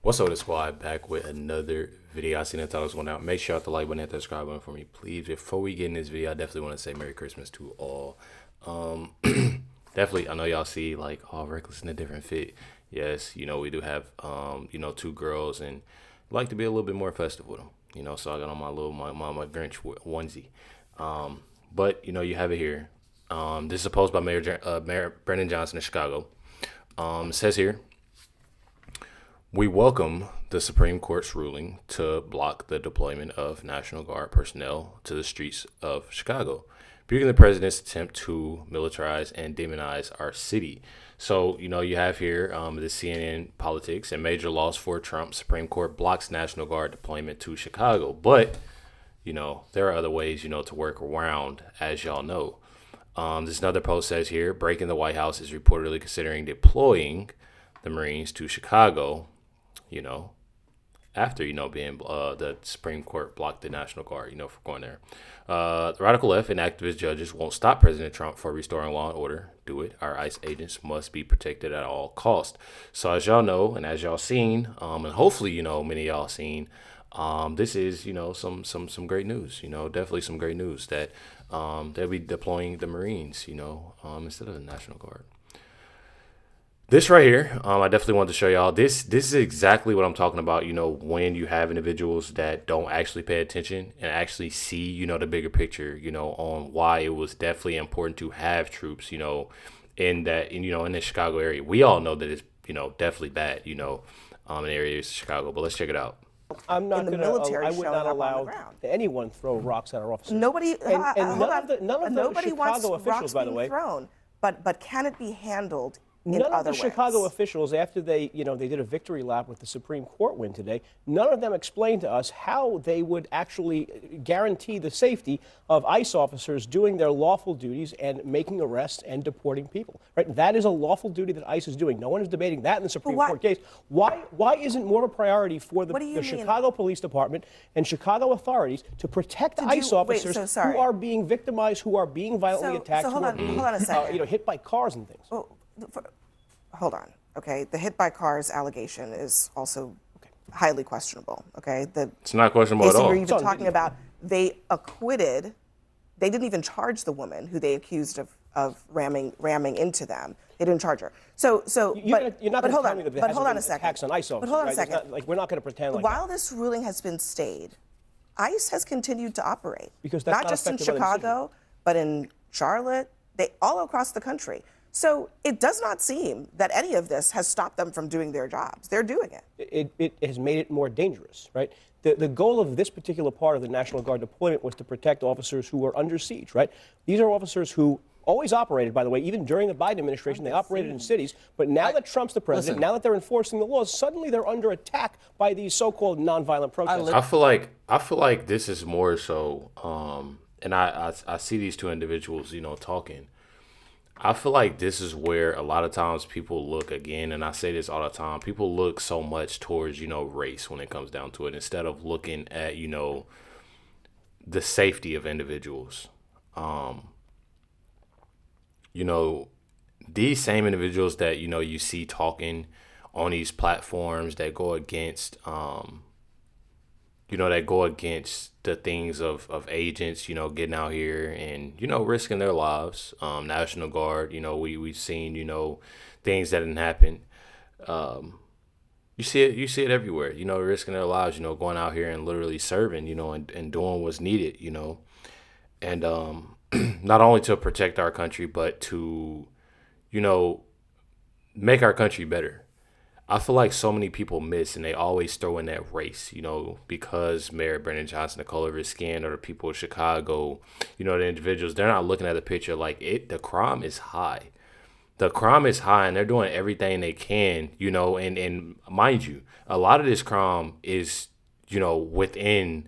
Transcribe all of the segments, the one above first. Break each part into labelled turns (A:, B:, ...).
A: What's up, the squad? Back with another video. I seen that title was going out. Make sure you hit the like button, hit that subscribe button for me, please. Before we get in this video, I definitely want to say Merry Christmas to all. Definitely, I know y'all see like all reckless in a different fit. Yes, we do have two girls and like to be a little bit more festive with them. So I got on my Grinch onesie. But you have it here. This is a post by Mayor Brandon Johnson of Chicago. It says here, we welcome the Supreme Court's ruling to block the deployment of National Guard personnel to the streets of Chicago, rebuking the president's attempt to militarize and demonize our city. So, you have here the CNN politics and major loss for Trump. Supreme Court blocks National Guard deployment to Chicago. But, there are other ways, to work around, as y'all know. This another post says here, breaking the White House is reportedly considering deploying the Marines to Chicago, after, being the Supreme Court blocked the National Guard, for going there. The radical left and activist judges won't stop President Trump for restoring law and order. Do it. Our ICE agents must be protected at all costs. So as y'all know, and as y'all seen, and hopefully, many of y'all seen, this is, some great news, definitely some great news that they'll be deploying the Marines, instead of the National Guard. This right here, I definitely wanted to show y'all. This is exactly what I'm talking about, when you have individuals that don't actually pay attention and actually see, the bigger picture, on why it was definitely important to have troops, in that, in the Chicago area. We all know that it's, definitely bad, in areas of Chicago, but let's check it out.
B: I'm not going to. I would not allow anyone throw rocks at our officers. Nobody. None of the Chicago officials, by the way,
C: thrown, but can it be handled?
B: None of the Chicago officials, after they did a victory lap with the Supreme Court win today, none of them explained to us how they would actually guarantee the safety of ICE officers doing their lawful duties and making arrests and deporting people. Right? That is a lawful duty that ICE is doing. No one is debating that in the Supreme Court case. Why isn't more of a priority for the Chicago Police Department and Chicago authorities to protect ICE officers who are being victimized, who are being violently attacked,
C: hold on a second.
B: Hit by cars and things?
C: Hold on, okay? The hit by cars allegation is also highly questionable, okay?
A: It's not questionable at all.
C: You're even talking about they acquitted, they didn't even charge the woman who they accused of ramming into them. They didn't charge her.
B: You're not going to tell me that there
C: hold on a
B: second. Attacks on ICE officers,
C: but hold on
B: right?
C: a second.
B: We're not going to pretend like
C: While this ruling has been stayed, ICE has continued to operate.
B: Because that's
C: not just in Chicago, but in Charlotte, all across the country. So it does not seem that any of this has stopped them from doing their jobs. They're doing it.
B: It has made it more dangerous, right? The goal of this particular part of the National Guard deployment was to protect officers who were under siege, right? These are officers who always operated, by the way, even during the Biden administration, they operated in cities. But now that Trump's the president, now that they're enforcing the laws, suddenly they're under attack by these so-called nonviolent protesters.
A: I feel like this is more so, and I see these two individuals, talking. I feel like this is where a lot of times people look again, and I say this all the time, people look so much towards, race when it comes down to it, instead of looking at, the safety of individuals. These same individuals that, you see talking on these platforms that go against, that go against the things of agents, getting out here and, risking their lives. National Guard, we've seen, things that didn't happen. You see it everywhere, risking their lives, going out here and literally serving, and doing what's needed, and not only to protect our country, but to, make our country better. I feel like so many people miss, and they always throw in that race, because Mayor Brandon Johnson, the color of his skin, or the people of Chicago, the individuals, they're not looking at the picture like the crime is high. The crime is high, and they're doing everything they can, and mind you, a lot of this crime is, within,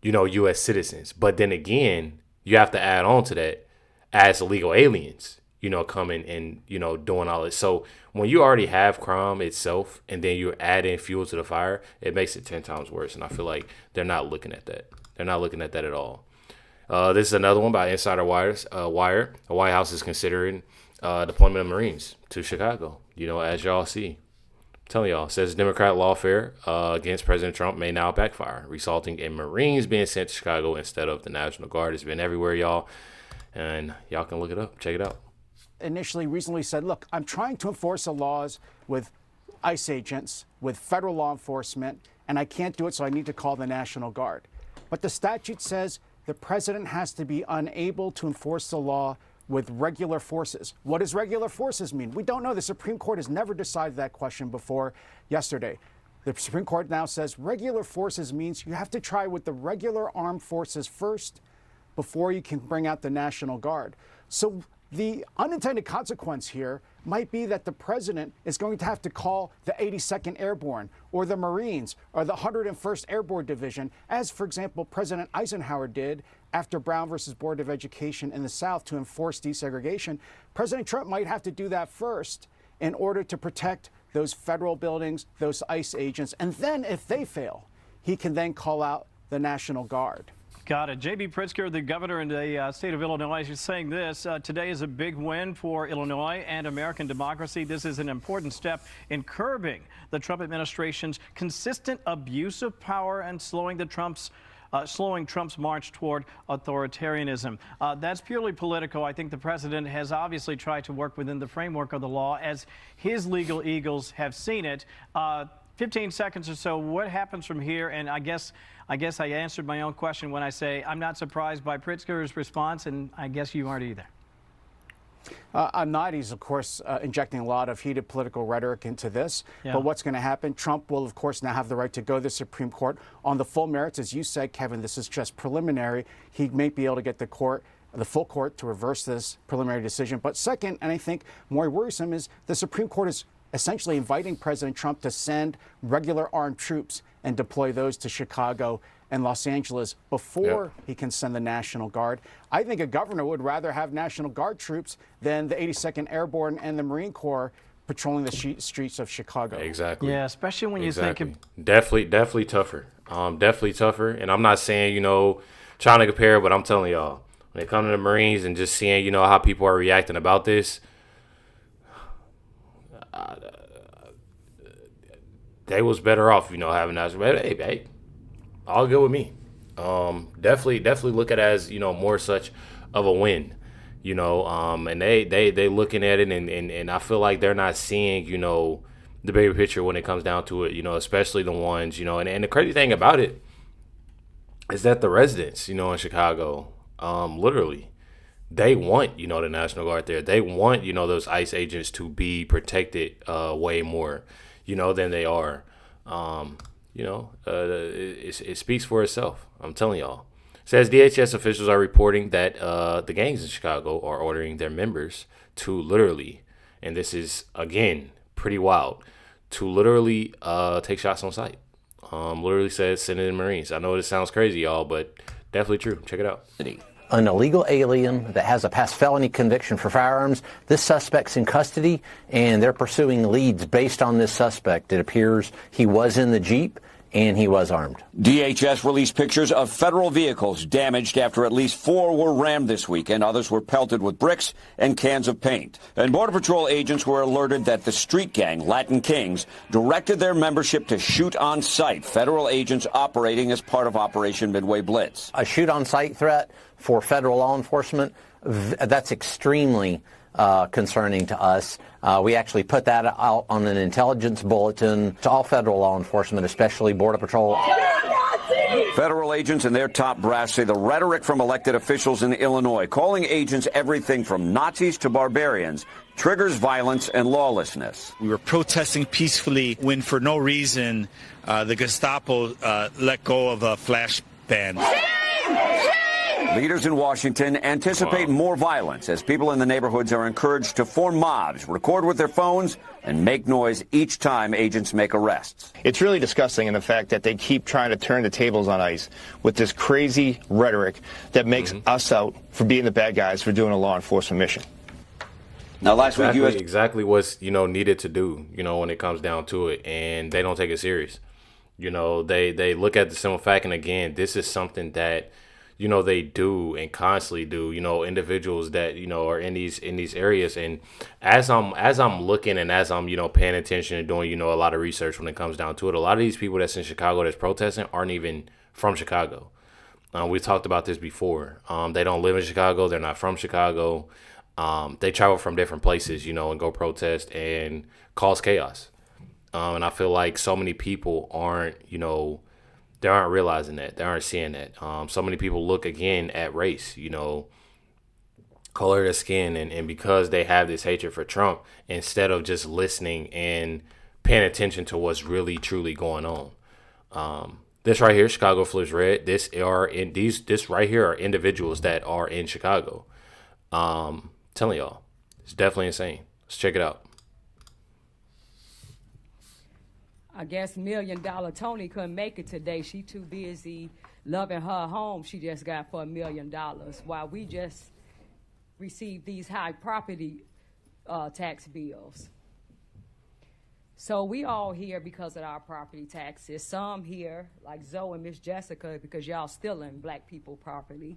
A: U.S. citizens. But then again, you have to add on to that as illegal aliens, coming and, doing all this. So when you already have crime itself and then you're adding fuel to the fire, it makes it 10 times worse. And I feel like they're not looking at that. They're not looking at that at all. This is another one by Insider Wire. The White House is considering deployment of Marines to Chicago, as y'all see. Telling y'all, says Democrat lawfare against President Trump may now backfire, resulting in Marines being sent to Chicago instead of the National Guard. It's been everywhere, y'all. And y'all can look it up. Check it out.
D: Initially recently said, look, I'm trying to enforce the laws with ICE agents, with federal law enforcement, and I can't do it, so I need to call the National Guard. But the statute says the president has to be unable to enforce the law with regular forces. What does regular forces mean? We don't know. The Supreme Court has never decided that question before yesterday. The Supreme Court now says regular forces means you have to try with the regular armed forces first before you can bring out the National Guard. So the unintended consequence here might be that the president is going to have to call the 82nd Airborne or the Marines or the 101st Airborne Division, as, for example, President Eisenhower did after Brown versus Board of Education in the South to enforce desegregation. President Trump might have to do that first in order to protect those federal buildings, those ICE agents. And then if they fail, he can then call out the National Guard.
E: Got it. J.B. Pritzker, the governor in the state of Illinois, is saying this. Today is a big win for Illinois and American democracy. This is an important step in curbing the Trump administration's consistent abuse of power and slowing Trump's march toward authoritarianism. That's purely political. I think the president has obviously tried to work within the framework of the law as his legal eagles have seen it. 15 seconds or so, what happens from here? And I guess I answered my own question when I say I'm not surprised by Pritzker's response, and I guess you aren't either.
D: I'm not. He's, of course, injecting a lot of heated political rhetoric into this. Yeah. But what's going to happen? Trump will, of course, now have the right to go to the Supreme Court on the full merits. As you said, Kevin, this is just preliminary. He may be able to get the full court to reverse this preliminary decision. But second, and I think more worrisome, is the Supreme Court is essentially inviting President Trump to send regular armed troops and deploy those to Chicago and Los Angeles before he can send the National Guard. I think a governor would rather have National Guard troops than the 82nd Airborne and the Marine Corps patrolling the streets of Chicago.
A: Exactly.
E: Yeah, especially when you think of...
A: Definitely tougher. Definitely tougher. And I'm not saying, trying to compare, but I'm telling y'all, when it comes to the Marines and just seeing, how people are reacting about this, they was better off, having that. Hey, all good with me. Definitely look at it as, more such of a win, and they looking at it and I feel like they're not seeing, the bigger picture when it comes down to it, especially the ones, and the crazy thing about it is that the residents, in Chicago, literally, they want, the National Guard there. They want, those ICE agents to be protected way more, than they are. It speaks for itself. I'm telling y'all. It says DHS officials are reporting that the gangs in Chicago are ordering their members to literally, and this is, again, pretty wild, to literally take shots on sight. Literally says send in Marines. I know this sounds crazy, y'all, but definitely true. Check it out.
F: An illegal alien that has a past felony conviction for firearms. This suspect's in custody, and they're pursuing leads based on this suspect. It appears he was in the Jeep, and he was armed.
G: DHS released pictures of federal vehicles damaged after at least 4 were rammed this week, and others were pelted with bricks and cans of paint. And Border Patrol agents were alerted that the street gang, Latin Kings, directed their membership to shoot on sight. Federal agents operating as part of Operation Midway Blitz.
F: A shoot on sight threat for federal law enforcement, that's extremely concerning to us. We actually put that out on an intelligence bulletin to all federal law enforcement, especially Border Patrol.
G: Federal agents and their top brass say the rhetoric from elected officials in Illinois, calling agents everything from Nazis to barbarians, triggers violence and lawlessness.
H: We were protesting peacefully when, for no reason, the Gestapo let go of a flash ban.
G: Leaders in Washington anticipate more violence as people in the neighborhoods are encouraged to form mobs, record with their phones, and make noise each time agents make arrests.
I: It's really disgusting in the fact that they keep trying to turn the tables on ICE with this crazy rhetoric that makes us out for being the bad guys for doing a law enforcement mission.
G: Now, last week,
A: exactly what's needed to do, when it comes down to it, and they don't take it serious. They look at the simple fact, and again, this is something that you know, they do and constantly do, you know, individuals that, you know, are in these areas. And as I'm looking and as I'm, you know, paying attention and doing, you know, a lot of research when it comes down to it, a lot of these people that's in Chicago that's protesting aren't even from Chicago. We talked about this before. They don't live in Chicago. They're not from Chicago. They travel from different places, you know, and go protest and cause chaos. And I feel like so many people aren't, you know, they aren't realizing that. They aren't seeing that. So many people look again at race, you know, color of the skin. And because they have this hatred for Trump, instead of just listening and paying attention to what's really, truly going on. This right here, Chicago Flips Red. This right here are individuals that are in Chicago. Telling y'all, it's definitely insane. Let's check it out.
J: I guess $1 Million Tony couldn't make it today. She too busy loving her home she just got for $1 million, while we just received these high property tax bills. So we all here because of our property taxes. Some here, like Zoe and Miss Jessica, because y'all stealing black people property.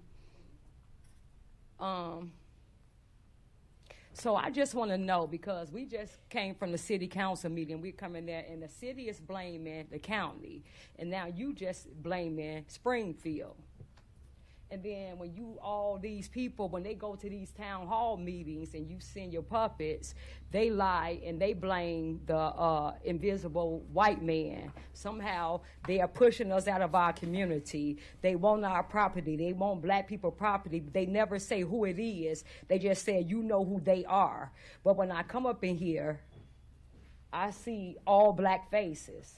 J: So I just want to know, because we just came from the city council meeting. We're coming there, and the city is blaming the county, and now you just blaming Springfield. And then when you, all these people, when they go to these town hall meetings and you send your puppets, they lie and they blame the invisible white man. Somehow they are pushing us out of our community. They want our property. They want black people property. They never say who it is. They just say, you know who they are. But when I come up in here, I see all black faces.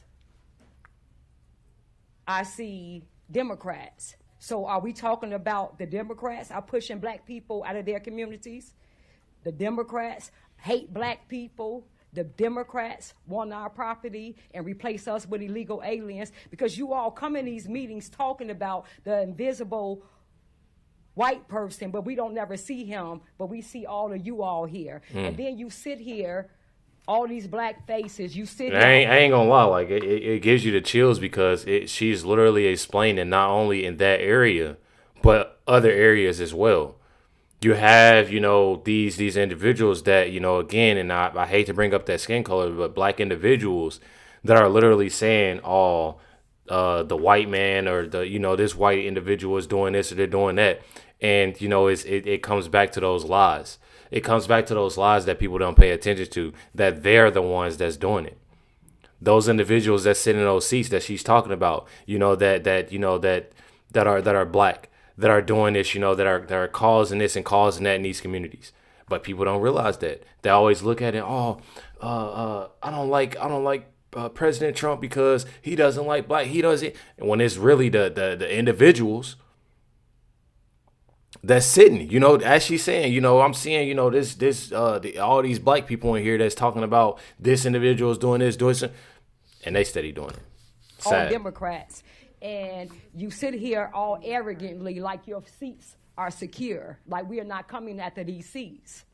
J: I see Democrats. So are we talking about the Democrats are pushing black people out of their communities? The Democrats hate black people. The Democrats want our property and replace us with illegal aliens, because you all come in these meetings talking about the invisible white person, but we don't never see him, but we see all of you all here. And then you sit here, all these black faces, you sit here.
A: I ain't gonna lie, like it gives you the chills, because she's literally explaining not only in that area, but other areas as well. You have, you know, these individuals that, you know, again, and I hate to bring up that skin color, but black individuals that are literally saying, oh, the white man or the, you know, this white individual is doing this or they're doing that. And, you know, it comes back to those lies. It comes back to those lies that people don't pay attention to, that they're the ones that's doing it. Those individuals that sit in those seats that she's talking about, you know, that are black, that are doing this, you know, that are causing this and causing that in these communities. But people don't realize that. They always look at it, I don't like President Trump because he doesn't like black. He doesn't. And when it's really the individuals that's sitting, you know, as she's saying, you know, I'm seeing, you know, all these black people in here that's talking about this individual is doing this, and they steady doing it. Sad.
J: All Democrats. And you sit here all arrogantly like your seats are secure, like we are not coming after these seats.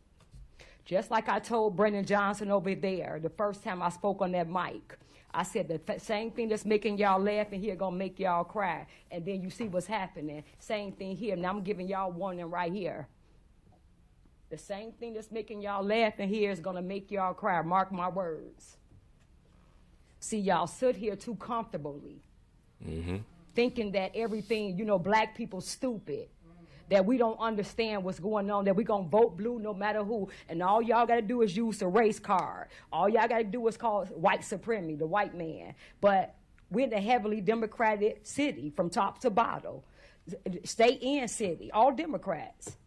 J: Just like I told Brennan Johnson over there the first time I spoke on that mic. I said the same thing that's making y'all laugh in here gonna make y'all cry. And then you see what's happening. Same thing here. Now I'm giving y'all warning right here. The same thing that's making y'all laugh in here is gonna make y'all cry. Mark my words. See, y'all sit here too comfortably. Thinking that everything, you know, black people stupid. That we don't understand what's going on, that we're going to vote blue no matter who. And all y'all got to do is use the race card. All y'all got to do is call white supremacy, the white man. But we're in a heavily Democratic city from top to bottom. State and city, all Democrats.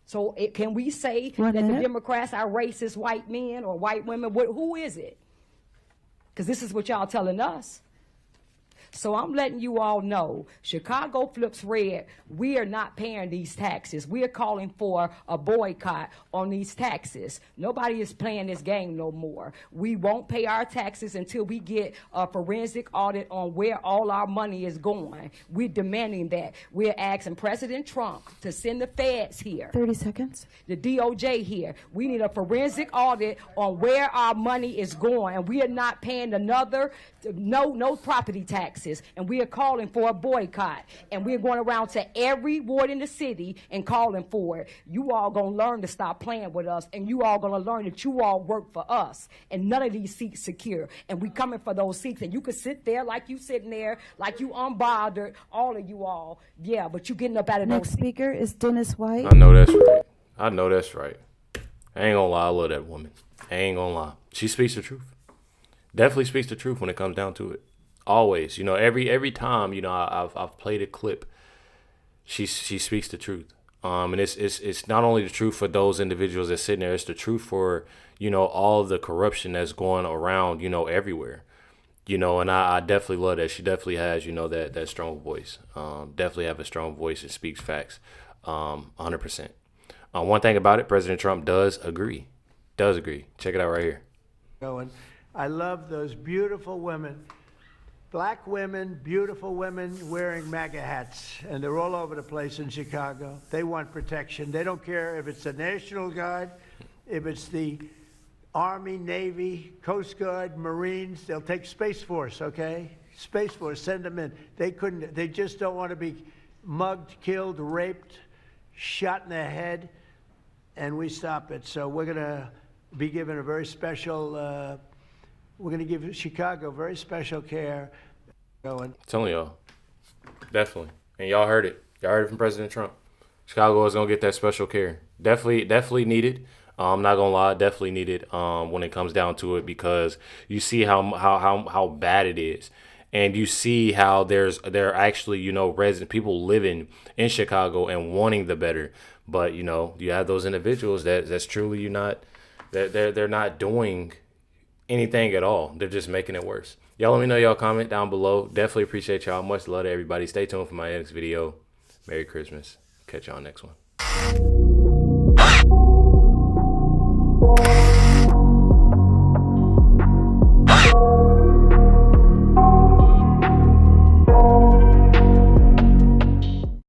J: So can we say that the Democrats are racist white men or white women? Who is it? Because this is what y'all telling us. So I'm letting you all know, Chicago Flips Red, we are not paying these taxes. We are calling for a boycott on these taxes. Nobody is playing this game no more. We won't pay our taxes until we get a forensic audit on where all our money is going. We're demanding that. We're asking President Trump to send the feds here.
K: 30 seconds.
J: The DOJ here. We need a forensic audit on where our money is going. And we are not paying no property tax Texas, and we are calling for a boycott. And we're going around to every ward in the city and calling for it. You all going to learn to stop playing with us, and you all going to learn that you all work for us. And none of these seats secure. And we coming for those seats. And you can sit there like you sitting there, like you unbothered, all of you all. Yeah, but you getting up out of
K: Next
J: those seats.
K: speaker is Dennis White.
A: I know that's right. I know that's right. I ain't gonna lie, I love that woman. I ain't gonna lie. She speaks the truth. Definitely speaks the truth when it comes down to it. Always. You know, every time, you know, I've played a clip, she speaks the truth. And it's not only the truth for those individuals that's sitting there, it's the truth for, you know, all the corruption that's going around, you know, everywhere. You know, and I definitely love that. She definitely has, you know, that strong voice. Definitely have a strong voice and speaks facts. 100%. One thing about it, President Trump does agree. Check it out right here.
L: I love those beautiful women, black women, beautiful women wearing MAGA hats, and they're all over the place in Chicago. They want protection. They don't care if it's the National Guard, if it's the Army, Navy, Coast Guard, Marines. They'll take Space Force, okay? Space Force, send them in. They just don't want to be mugged, killed, raped, shot in the head, and we stop it. So we're going to be given a very special, we're going to give Chicago very special care.
A: I'm telling y'all, definitely. And y'all heard it. Y'all heard it from President Trump. Chicago is going to get that special care. Definitely needed. I'm not going to lie, definitely needed when it comes down to it, because you see how bad it is. And you see how there are actually, you know, resident people living in Chicago and wanting the better. But, you know, you have those individuals that's truly they're not doing anything at all. They're just making it worse. Y'all let me know y'all comment down below. Definitely appreciate y'all. Much love to everybody. Stay tuned for my next video. Merry Christmas. Catch y'all next one.